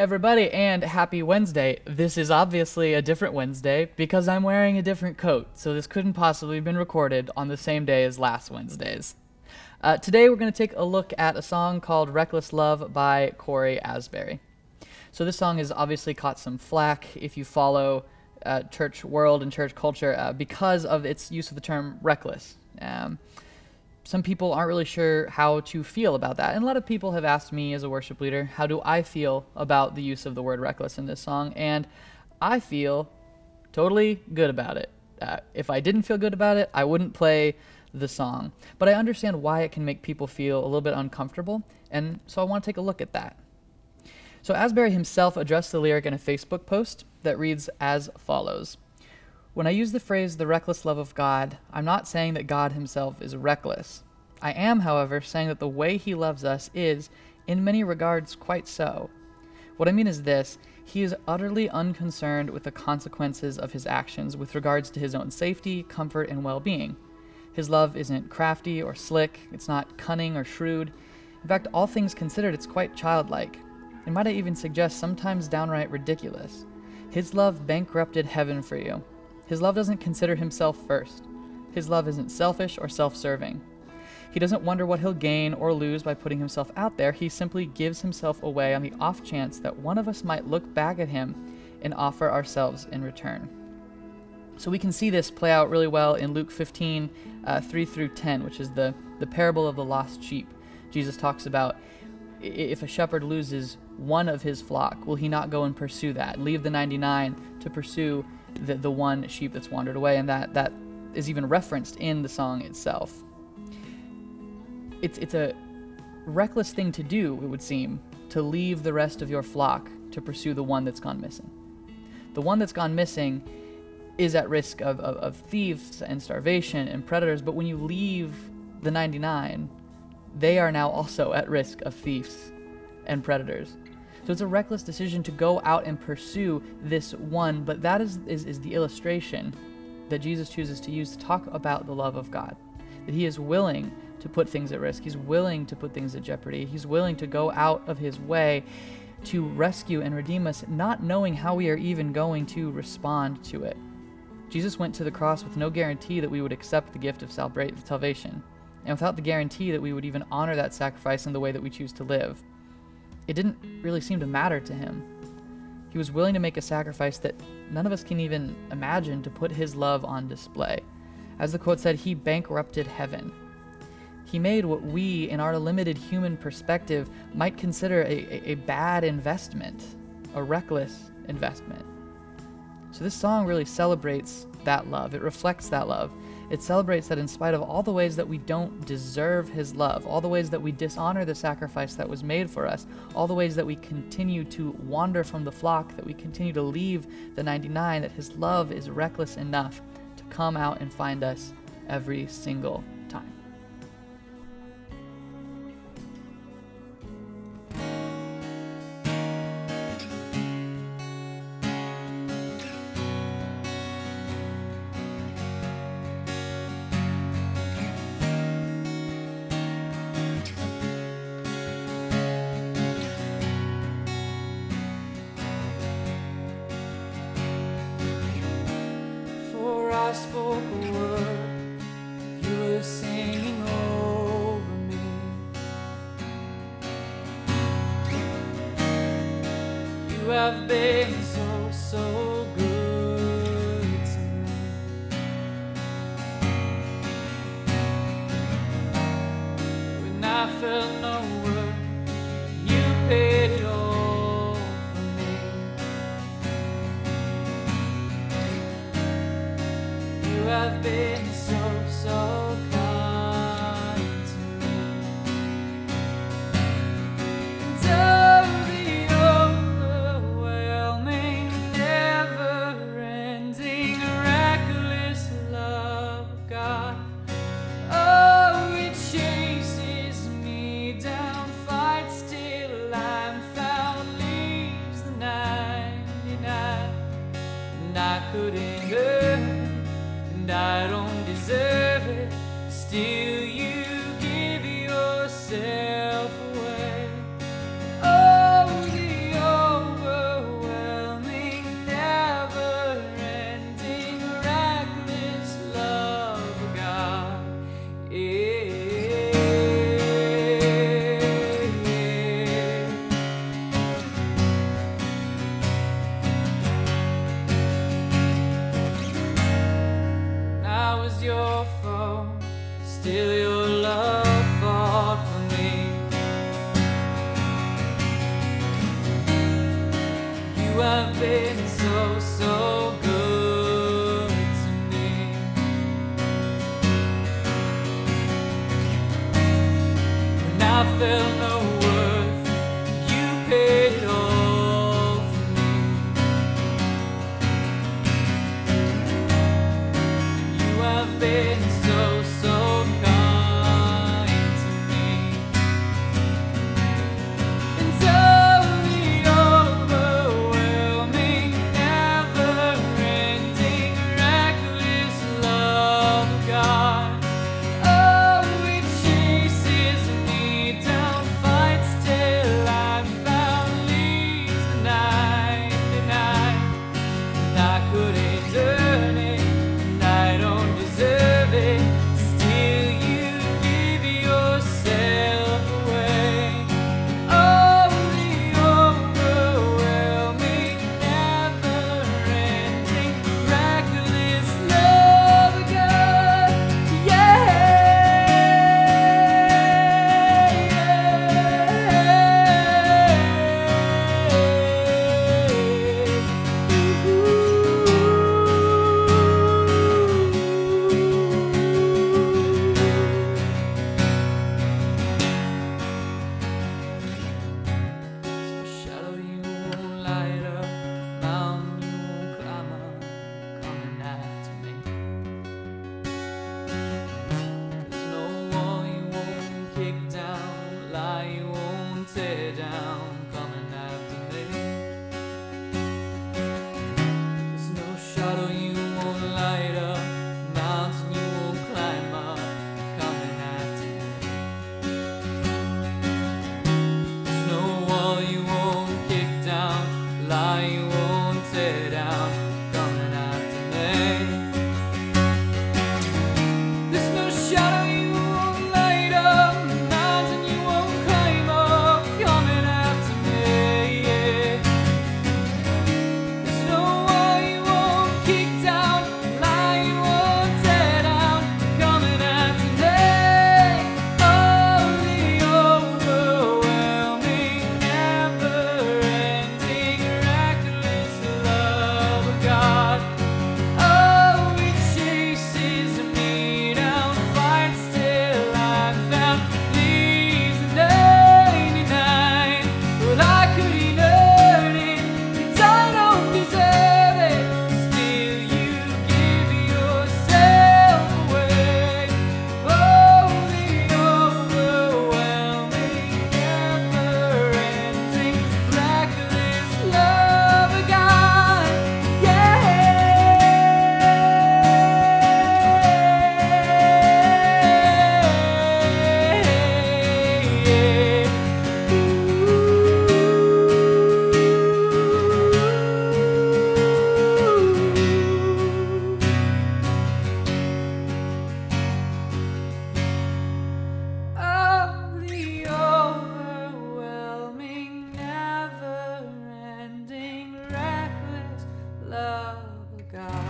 everybody, and happy Wednesday. This is obviously a different Wednesday because I'm wearing a different coat, so this couldn't possibly have been recorded on the same day as last Wednesday's. Today we're going to take a look at a song called Reckless Love by Cory Asbury. So this song has obviously caught some flack if you follow church world and church culture because of its use of the term reckless. Some people aren't really sure how to feel about that. And a lot of people have asked me as a worship leader, how do I feel about the use of the word reckless in this song? And I feel totally good about it. If I didn't feel good about it, I wouldn't play the song. But I understand why it can make people feel a little bit uncomfortable, and so I want to take a look at that. So Asbury himself addressed the lyric in a Facebook post that reads as follows. When I use the phrase the reckless love of God, I'm not saying that God himself is reckless. I am, however, saying that the way he loves us is, in many regards, quite so. What I mean is this: he is utterly unconcerned with the consequences of his actions with regards to his own safety, comfort, and well-being. His love isn't crafty or slick, it's not cunning or shrewd. In fact, all things considered, it's quite childlike. And might I even suggest sometimes downright ridiculous. His love bankrupted heaven for you. His love doesn't consider himself first. His love isn't selfish or self-serving. He doesn't wonder what he'll gain or lose by putting himself out there. He simply gives himself away on the off chance that one of us might look back at him and offer ourselves in return. So we can see this play out really well in Luke 15, 3 through 10, which is the parable of the lost sheep. Jesus talks about if a shepherd loses one of his flock, will he not go and pursue that, leave the 99 to pursue the one sheep that's wandered away? And that is even referenced in the song itself. It's a reckless thing to do, it would seem, to leave the rest of your flock to pursue the one that's gone missing. The one that's gone missing is at risk of thieves and starvation and predators, but when you leave the 99, they are now also at risk of thieves and predators. So it's a reckless decision to go out and pursue this one, but that is the illustration that Jesus chooses to use to talk about the love of God. That he is willing to put things at risk. He's willing to put things at jeopardy. He's willing to go out of his way to rescue and redeem us, not knowing how we are even going to respond to it. Jesus went to the cross with no guarantee that we would accept the gift of salvation, and without the guarantee that we would even honor that sacrifice in the way that we choose to live. It didn't really seem to matter to him. He was willing to make a sacrifice that none of us can even imagine to put his love on display. As the quote said, he bankrupted heaven. He made what we, in our limited human perspective, might consider a bad investment, a reckless investment. So this song really celebrates that love. It reflects that love. It celebrates that in spite of all the ways that we don't deserve his love, all the ways that we dishonor the sacrifice that was made for us, all the ways that we continue to wander from the flock, that we continue to leave the 99, that his love is reckless enough to come out and find us every single time. I spoke a word, you were singing over me. You have been so good to me. When I felt no worth, you paid it all for me. You have been so kind to me. And oh, the overwhelming, never-ending, reckless love of God. Oh, it chases me down, fights till I'm found, leaves the 99, and I couldn't earn. And I don't deserve it, still you give yourself away. Oh, the have been so, so good to me. When I felt no worth, you paid it all for me. You have been so, so kind to me. And so the overwhelming, never-ending, reckless love of God. Oh, it chases me down, fights till I'm found, leaves the 99. And I couldn't earn it, and I don't deserve it. Still, you give yourself away. Oh, the overwhelming, never-ending, reckless love of God. Shadow you won't light up, mountain you won't climb up, coming after me. There's no wall you won't kick down, lie you won't tear down, coming after me. There's no shadow you won't light up, mountain you won't climb up, coming after me. There's no wall you won't kick down, lie you won't tear down, coming after me. There's no shadow you won't light up, mountain you won't climb up, coming after me. There's no wall you won't kick down, lie you won't tear down, coming after me. Oh, the overwhelming, never-ending, reckless love of God. Oh, it chases me down, fights till I'm found, leaves the 99. Well, I couldn't earn it, and I don't deserve it. Still, you give yourself away. Oh, the overwhelming, never-ending, reckless love of God. Oh, the overwhelming, never-ending, reckless love of God.